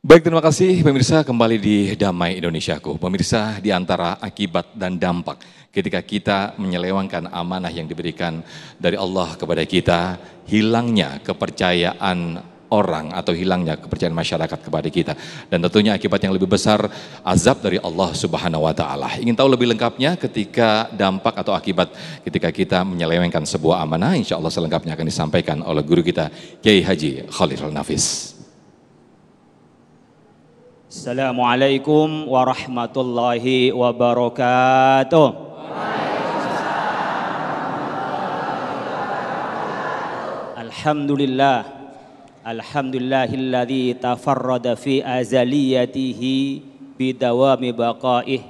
Baik, terima kasih pemirsa, kembali di Damai Indonesiaku. Pemirsa, di antara akibat dan dampak ketika kita menyelewengkan amanah yang diberikan dari Allah kepada kita, hilangnya kepercayaan orang atau hilangnya kepercayaan masyarakat kepada kita. Dan tentunya akibat yang lebih besar, azab dari Allah Subhanahu wa Ta'ala. Ingin tahu lebih lengkapnya ketika dampak atau akibat ketika kita menyelewengkan sebuah amanah? Insya Allah selengkapnya akan disampaikan oleh guru kita, Kiai Haji Khalil Nafis. Assalamualaikum warahmatullahi wabarakatuh. Alhamdulillah, alhamdulillahilladzi tafarrada fi azaliyatihi bidawami baqaih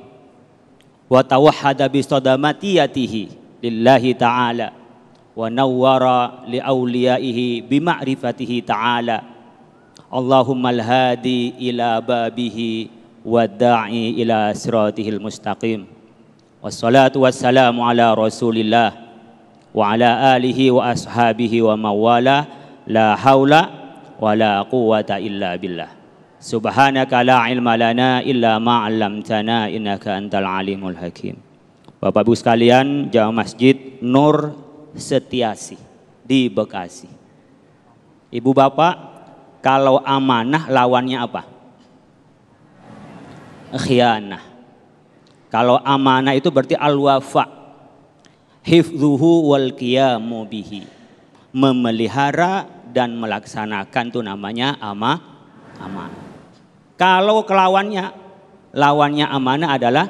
wa tawahhada bisadamatiyatihi lillahi ta'ala wa nawwara li awliyaihi bima'rifatihi ta'ala. Allahumma al-hadi ila babihi wa da'i ila siratihil mustaqim. Wassalatu wassalamu ala rasulillah wa ala alihi wa ashabihi wa mawala. La hawla wa la quwata illa billah. Subhanaka la ilma lana illa ma'allamtana innaka antal alimul hakim. Bapak Ibu sekalian, jamaah Masjid Nur Setiasi di Bekasi. Ibu Bapak, kalau amanah lawannya apa? Khianah. Kalau amanah itu berarti al-wafa. Hifdzuhu wal qiyamu bihi. Memelihara dan melaksanakan itu namanya amanah. Kalau lawannya amanah adalah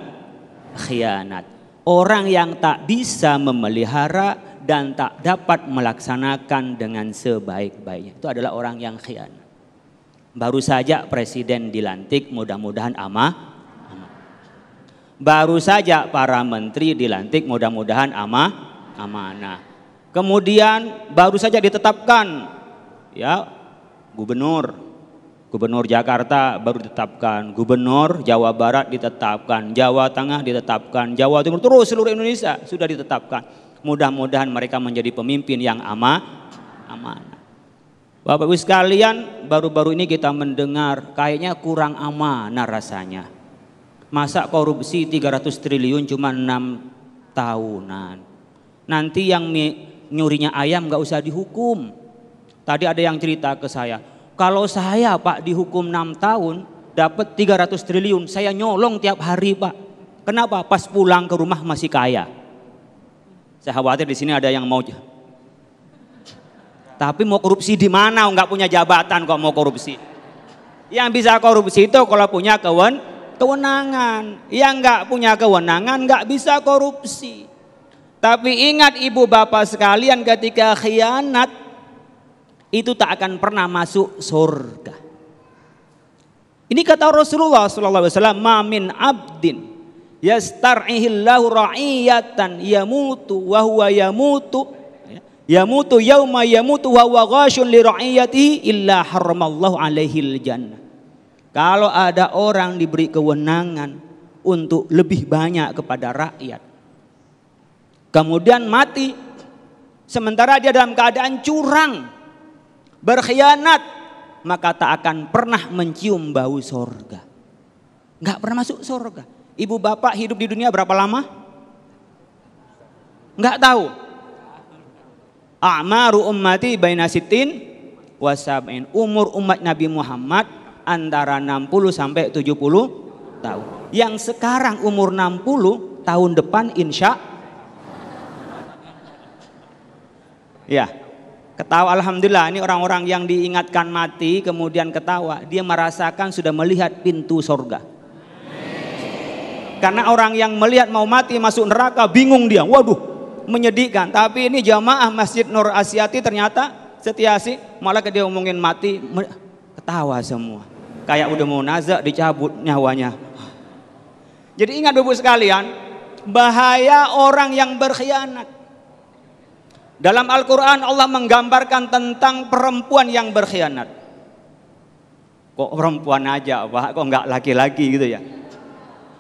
khianat. Orang yang tak bisa memelihara dan tak dapat melaksanakan dengan sebaik-baiknya, itu adalah orang yang khianat. Baru saja presiden dilantik, mudah-mudahan amanah. Baru saja para menteri dilantik, mudah-mudahan amanah. Kemudian baru saja ditetapkan ya gubernur Jakarta baru ditetapkan, gubernur Jawa Barat ditetapkan, Jawa Tengah ditetapkan, Jawa Timur, terus seluruh Indonesia sudah ditetapkan. Mudah-mudahan mereka menjadi pemimpin yang amanah. Bapak Ibu sekalian, baru-baru ini kita mendengar kayaknya kurang amanah rasanya. Masa korupsi 300 triliun cuma 6 tahunan. Nanti yang nyurinya ayam gak usah dihukum. Tadi ada yang cerita ke saya, kalau saya Pak dihukum 6 tahun dapat 300 triliun, saya nyolong tiap hari Pak. Kenapa? Pas pulang ke rumah masih kaya. Saya khawatir di sini ada yang mau, tapi mau korupsi di mana? Nggak punya jabatan kok mau korupsi. Yang bisa korupsi itu kalau punya kewenangan. Yang nggak punya kewenangan nggak bisa korupsi. Tapi ingat ibu bapak sekalian, ketika khianat itu tak akan pernah masuk surga. Ini kata Rasulullah SAW, ma min abdin yastar'ihillahu ra'iyatan yamutu wa huwa yamutu yauma yamutu wa huwa ghashun li ra'iyatihi illa haramallahu alaihil jannah. Kalau ada orang diberi kewenangan untuk lebih banyak kepada rakyat, kemudian mati sementara dia dalam keadaan curang, berkhianat, maka tak akan pernah mencium bau sorga. Enggak pernah masuk sorga. Ibu bapak hidup di dunia berapa lama? Enggak tahu. A'maru ummati baina sittin wa sab'in. Umur umat Nabi Muhammad antara 60 sampai 70 tahun. Yang sekarang umur 60, tahun depan insya ya. Ketawa alhamdulillah, ini orang-orang yang diingatkan mati kemudian ketawa, dia merasakan sudah melihat pintu surga. Karena orang yang melihat mau mati masuk neraka bingung dia, waduh menyedihkan. Tapi ini jamaah Masjid Nur Asyati ternyata Setiasi, malah dia ngomongin mati ketawa semua. Kayak udah mau nazak dicabut nyawanya. Jadi ingat Bapak sekalian, bahaya orang yang berkhianat. Dalam Al-Quran Allah menggambarkan tentang perempuan yang berkhianat. Kok perempuan aja Pak, kok nggak laki-laki gitu ya.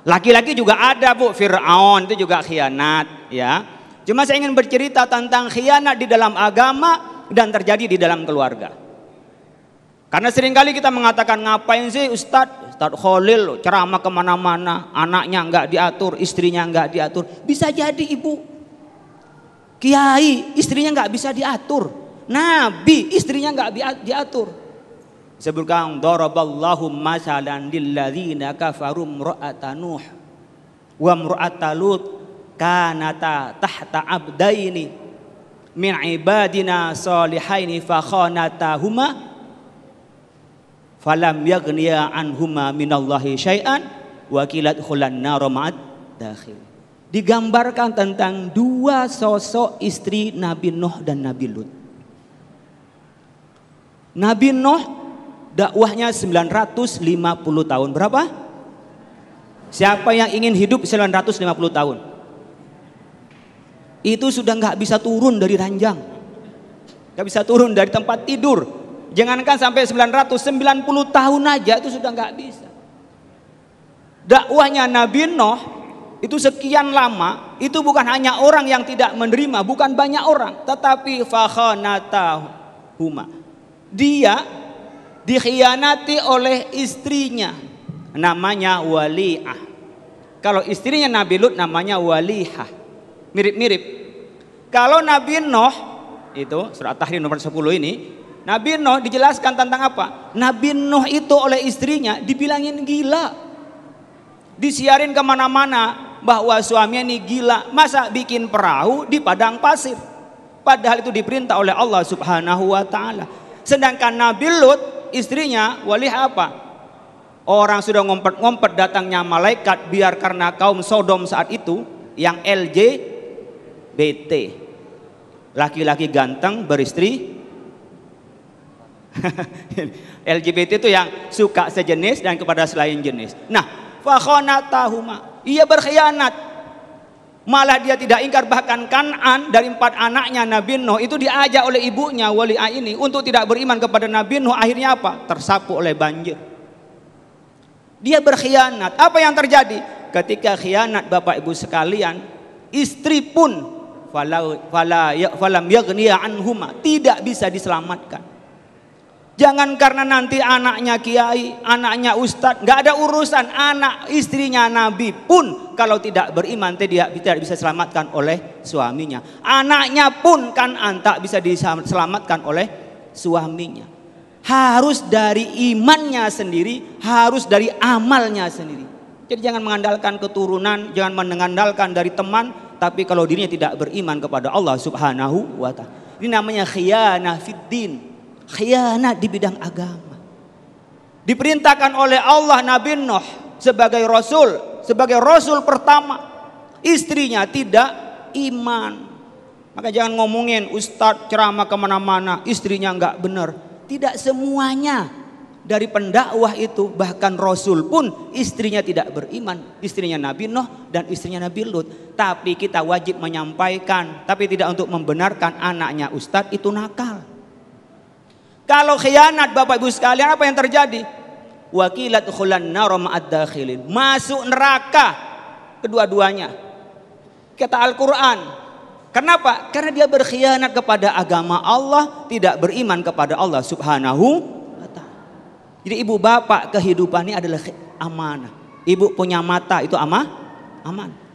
Laki-laki juga ada Bu, Fir'aun itu juga khianat ya. Cuma saya ingin bercerita tentang khianat di dalam agama dan terjadi di dalam keluarga. Karena seringkali kita mengatakan, ngapain sih Ustadz Khalil ceramah kemana-mana, anaknya nggak diatur, istrinya nggak diatur. Bisa jadi ibu kiai istrinya nggak bisa diatur, nabi istrinya nggak diatur. Sebutkan daraballahu masalan lilladzina kafaru imra'ata Nuh wa imra'ata Lut kanata tahta abdaini min ibadina salihaini fa khanatahuma falam yaghniya anhuma minallahi syai'an wa qilat khulan nar ma'ad dakhil. Digambarkan tentang dua sosok istri Nabi Nuh dan Nabi Lut. Nabi Nuh dakwahnya 950 tahun. Berapa? Siapa yang ingin hidup 950 tahun? Itu sudah nggak bisa turun dari ranjang, nggak bisa turun dari tempat tidur. Jangankan sampai 990 tahun aja itu sudah nggak bisa. Dakwahnya Nabi Nuh itu sekian lama, itu bukan hanya orang yang tidak menerima, bukan banyak orang, tetapi fakhanatahuma. Dia dikhianati oleh istrinya, namanya Waliyah. Kalau istrinya Nabi Lut namanya Walihah. Mirip-mirip. Kalau Nabi Nuh itu surat Tahrim nomor 10 ini, Nabi Nuh dijelaskan tentang apa? Nabi Nuh itu oleh istrinya dibilangin gila. Disiarin kemana-mana bahwa suaminya ini gila. Masa bikin perahu di padang pasir? Padahal itu diperintah oleh Allah Subhanahu wa ta'ala. Sedangkan Nabi Lut istrinya Walihah apa? Orang sudah ngompet-ngompet datangnya malaikat biar karena kaum Sodom saat itu yang LGBT. Laki-laki ganteng beristri LGBT itu yang suka sejenis dan kepada selain jenis. Nah, fakhanatahuma, ia berkhianat. Malah dia tidak ingkar, bahkan Kan'an dari 4 anaknya Nabi Nuh itu diajak oleh ibunya Waliyah ini untuk tidak beriman kepada Nabi Nuh. Akhirnya apa? Tersapu oleh banjir. Dia berkhianat. Apa yang terjadi? Ketika khianat Bapak Ibu sekalian, istri pun falam yaghniya anhuma, tidak bisa diselamatkan. Jangan karena nanti anaknya kiai, anaknya ustadz, nggak ada urusan. Anak istrinya Nabi pun kalau tidak beriman tidak bisa diselamatkan oleh suaminya. Anaknya pun kan tak bisa diselamatkan oleh suaminya. Harus dari imannya sendiri, harus dari amalnya sendiri. Jadi jangan mengandalkan keturunan, jangan mengandalkan dari teman, tapi kalau dirinya tidak beriman kepada Allah Subhanahu wa ta'ala. Ini namanya khianah fiddin. Khianat di bidang agama. Diperintahkan oleh Allah Nabi Nuh sebagai rasul pertama, istrinya tidak iman. Maka jangan ngomongin ustadz ceramah kemana-mana istrinya nggak benar. Tidak semuanya dari pendakwah itu, bahkan rasul pun istrinya tidak beriman. Istrinya Nabi Nuh dan istrinya Nabi Lut. Tapi kita wajib menyampaikan, tapi tidak untuk membenarkan anaknya ustadz itu nakal. Kalau khianat Bapak Ibu sekalian, apa yang terjadi? Wakilat khulan nar ma'ad dakhilin. Masuk neraka kedua-duanya. Kata Al-Quran. Kenapa? Karena dia berkhianat kepada agama Allah, tidak beriman kepada Allah Subhanahu wa ta'ala. Jadi ibu bapak kehidupan ini adalah amanah. Ibu punya mata itu aman.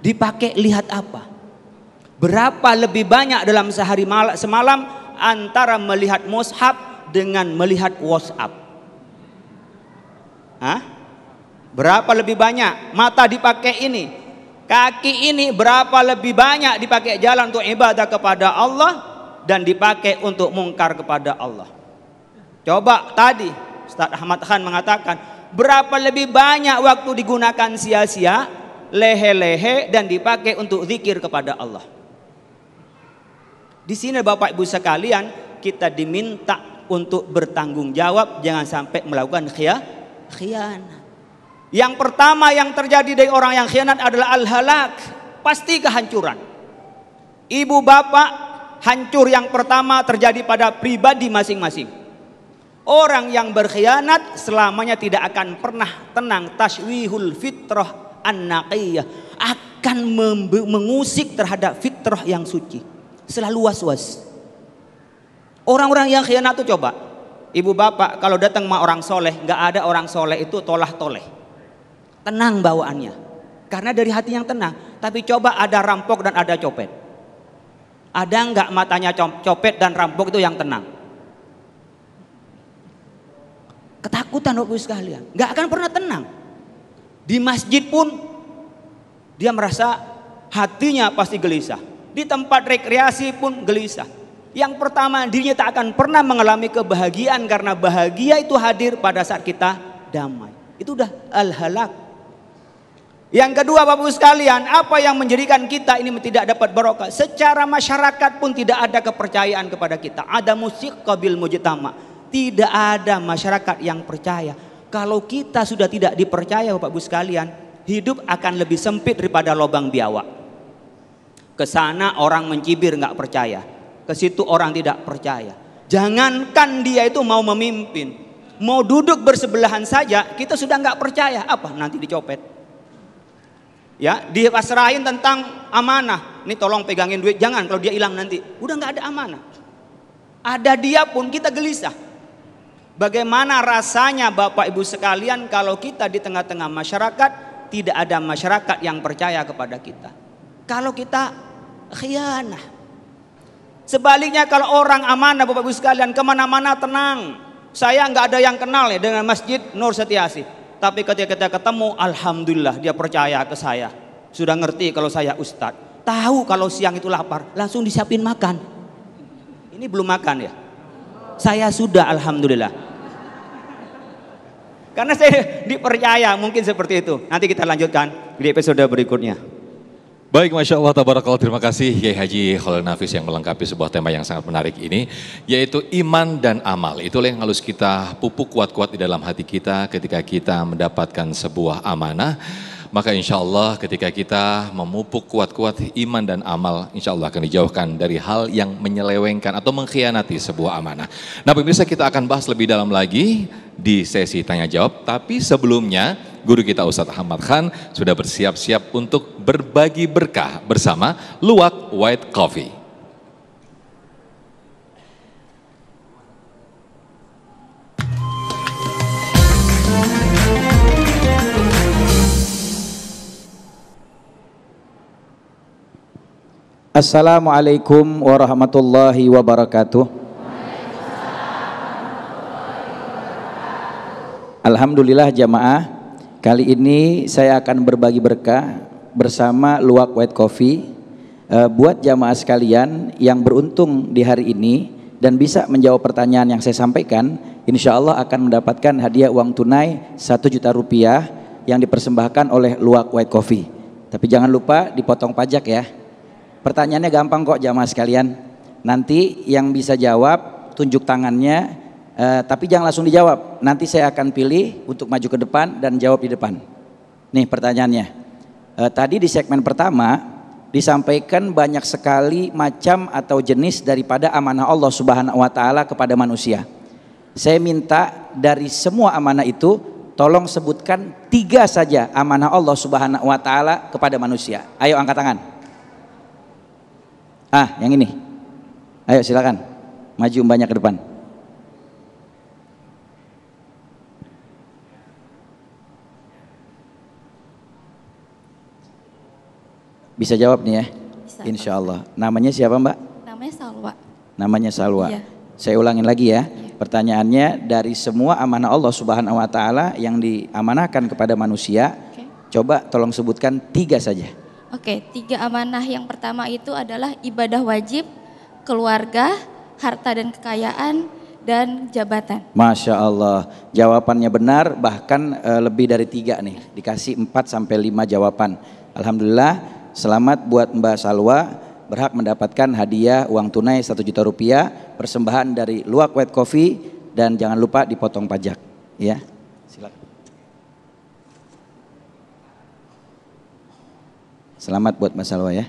Dipakai lihat apa? Berapa lebih banyak dalam sehari semalam antara melihat mushaf dengan melihat WhatsApp? Berapa lebih banyak mata dipakai ini, kaki ini berapa lebih banyak dipakai jalan untuk ibadah kepada Allah dan dipakai untuk mungkar kepada Allah? Coba tadi Ustaz Ahmad Khan mengatakan berapa lebih banyak waktu digunakan sia-sia, lehe-lehe, dan dipakai untuk zikir kepada Allah. Di sini Bapak Ibu sekalian, kita diminta untuk bertanggung jawab, jangan sampai melakukan khianat. Yang pertama yang terjadi dari orang yang khianat adalah al-halak, pasti kehancuran. Ibu bapak, hancur yang pertama terjadi pada pribadi masing-masing. Orang yang berkhianat selamanya tidak akan pernah tenang. Tashwihul fitrah an-naqiyah, akan mengusik terhadap fitrah yang suci. Selalu was-was. Orang-orang yang khianat itu coba, Ibu bapak kalau datang sama orang soleh, nggak ada orang soleh itu tolah toleh. Tenang bawaannya. Karena dari hati yang tenang. Tapi coba ada rampok dan ada copet. Ada nggak matanya copet dan rampok itu yang tenang? Ketakutan Bapak Ibu sekalian. Nggak akan pernah tenang. Di masjid pun dia merasa hatinya pasti gelisah. Di tempat rekreasi pun gelisah. Yang pertama, dirinya tak akan pernah mengalami kebahagiaan karena bahagia itu hadir pada saat kita damai. Itu udah al-halak. Yang kedua Bapak Ibu sekalian, apa yang menjadikan kita ini tidak dapat barokah? Secara masyarakat pun tidak ada kepercayaan kepada kita. Ada musiqqa bil mujtama. Tidak ada masyarakat yang percaya. Kalau kita sudah tidak dipercaya Bapak Ibu sekalian, hidup akan lebih sempit daripada lubang biawak. Ke sana orang mencibir nggak percaya. Ke situ orang tidak percaya. Jangankan dia itu mau memimpin, mau duduk bersebelahan saja kita sudah nggak percaya. Apa? Nanti dicopet. Ya, dipasrahin tentang amanah. Ini tolong pegangin duit, jangan kalau dia hilang nanti. Udah nggak ada amanah. Ada dia pun kita gelisah. Bagaimana rasanya Bapak Ibu sekalian kalau kita di tengah-tengah masyarakat tidak ada masyarakat yang percaya kepada kita. Kalau kita khianah. Sebaliknya kalau orang amanah Bapak Ibu sekalian kemana-mana tenang. Saya nggak ada yang kenal ya dengan Masjid Nur Setiasi. Tapi ketika kita ketemu, alhamdulillah dia percaya ke saya. Sudah ngerti kalau saya ustadz. Tahu kalau siang itu lapar, langsung disiapin makan. Ini belum makan ya? Saya sudah alhamdulillah. Karena saya dipercaya mungkin seperti itu. Nanti kita lanjutkan di episode berikutnya. Baik, Masya Allah, tabarakallah, terima kasih Kiai Haji Khalil Nafis yang melengkapi sebuah tema yang sangat menarik ini, yaitu iman dan amal. Itulah yang harus kita pupuk kuat-kuat di dalam hati kita ketika kita mendapatkan sebuah amanah. Maka insya Allah ketika kita memupuk kuat-kuat iman dan amal, insya Allah akan dijauhkan dari hal yang menyelewengkan atau mengkhianati sebuah amanah. Nah pemirsa, kita akan bahas lebih dalam lagi di sesi tanya jawab. Tapi sebelumnya guru kita Ustadz Ahmad Khan sudah bersiap-siap untuk berbagi berkah bersama Luwak White Coffee. Assalamualaikum warahmatullahi wabarakatuh. Alhamdulillah jamaah, kali ini saya akan berbagi berkah bersama Luwak White Coffee. Buat jamaah sekalian yang beruntung di hari ini dan bisa menjawab pertanyaan yang saya sampaikan, insya Allah akan mendapatkan hadiah uang tunai 1 juta rupiah yang dipersembahkan oleh Luwak White Coffee. Tapi jangan lupa dipotong pajak ya. Pertanyaannya gampang kok jamaah sekalian. Nanti yang bisa jawab tunjuk tangannya, tapi jangan langsung dijawab. Nanti saya akan pilih untuk maju ke depan dan jawab di depan. Nih pertanyaannya. Tadi di segmen pertama disampaikan banyak sekali macam atau jenis daripada amanah Allah Subhanahu wa taala kepada manusia. Saya minta dari semua amanah itu tolong sebutkan 3 saja amanah Allah Subhanahu wa taala kepada manusia. Ayo angkat tangan. Yang ini. Ayo silakan. Maju banyak ke depan. Bisa jawab nih ya? Bisa. Insya Allah. Namanya siapa Mbak? Namanya Salwa. Namanya Salwa. Iya. Saya ulangin lagi ya. Iya. Pertanyaannya, dari semua amanah Allah Subhanahu wa taala yang diamanahkan kepada manusia, Oke. coba tolong sebutkan 3 saja. Oke, 3 amanah yang pertama itu adalah ibadah wajib, keluarga, harta dan kekayaan, dan jabatan. Masya Allah, jawabannya benar, bahkan lebih dari 3 nih, dikasih 4 sampai 5 jawaban. Alhamdulillah, selamat buat Mbak Salwa, berhak mendapatkan hadiah uang tunai 1 juta rupiah, persembahan dari Luwak White Coffee, dan jangan lupa dipotong pajak. Ya, silakan. Selamat buat Mbak Salwa ya.